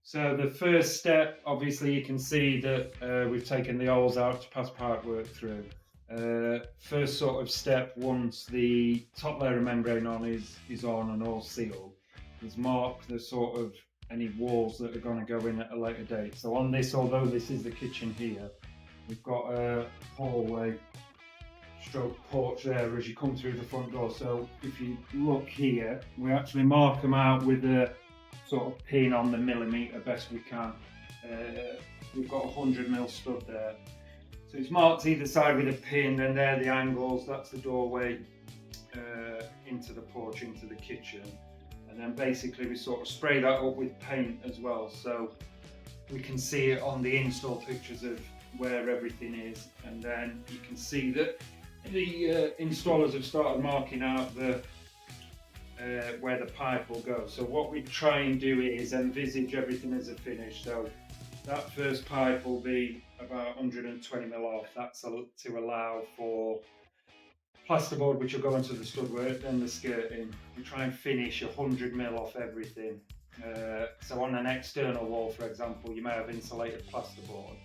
So the first step, obviously you can see that we've taken the holes out to pass pipework through. First sort of step, once the top layer of membrane is on and all sealed, is mark the sort of any walls that are going to go in at a later date. So on this, although this is the kitchen here, we've got a hallway stroke porch there as you come through the front door. So if you look here, we actually mark them out with a sort of pin on the millimetre best we can. We've got a 100mm stud there. So it's marked either side with a pin, and there the angles, that's the doorway into the porch, into the kitchen. And then basically we sort of spray that up with paint as well, so we can see it on the install pictures of where everything is. And then you can see that the installers have started marking out the where the pipe will go. So what we try and do is envisage everything as a finish. So that first pipe will be about 120mm off. That's to allow for plasterboard, which will go into the studwork, then the skirting. We try and finish 100mm off everything. So on an external wall, for example, you may have insulated plasterboard.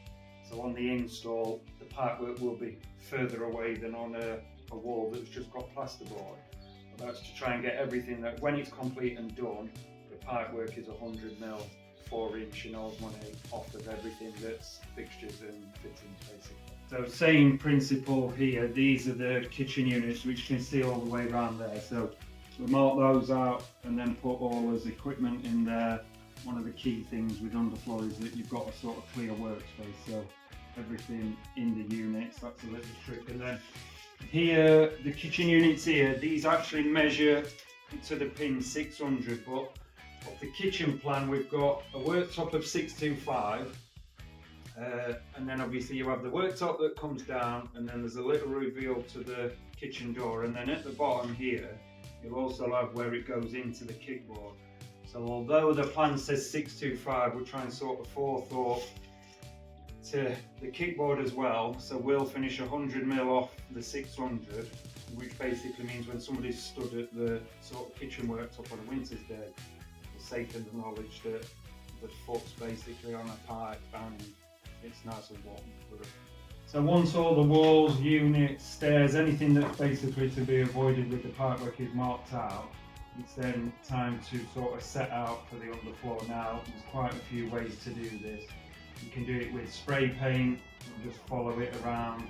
So on the install, the pipework will be further away than on a wall that's just got plasterboard. But that's to try and get everything that, when it's complete and done, the pipework is 100mm, 4-inch and old money off of everything that's fixtures and fittings basically. So same principle here, these are the kitchen units which you can see all the way around there. So we mark those out and then put all as equipment in there. One of the key things with Underfloor is that you've got a sort of clear workspace, so everything in the units, that's a little trick. And then here, the kitchen units here, these actually measure to the pin 600, but of the kitchen plan we've got a worktop of 625, and then obviously you have the worktop that comes down, and then there's a little reveal to the kitchen door, and then at the bottom here you'll also have where it goes into the kickboard. So although the plan says 625, we're trying sort of forethought to the kickboard as well. So we'll finish 100mm off the 600, which basically means when somebody's stood at the sort of kitchen worktop on a winter's day, it's safe in the knowledge that the foot's basically on a pipe and it's nice and warm for it. So once all the walls, units, stairs, anything that's basically to be avoided with the pipework is marked out, it's then time to sort of set out for the underfloor. Now, there's quite a few ways to do this. You can do it with spray paint, and just follow it around.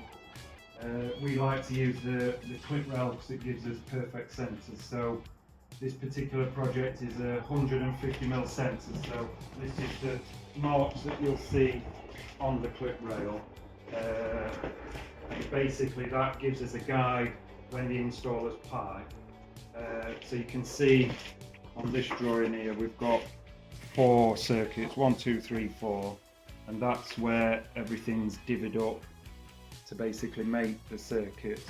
We like to use the clip rail because it gives us perfect centres. So this particular project is a 150mm centre. So this is the marks that you'll see on the clip rail. Basically that gives us a guide when the installer's pipe. So you can see on this drawing here we've got 4 circuits, 1, 2, 3, 4, and that's where everything's divvied up to basically make the circuit.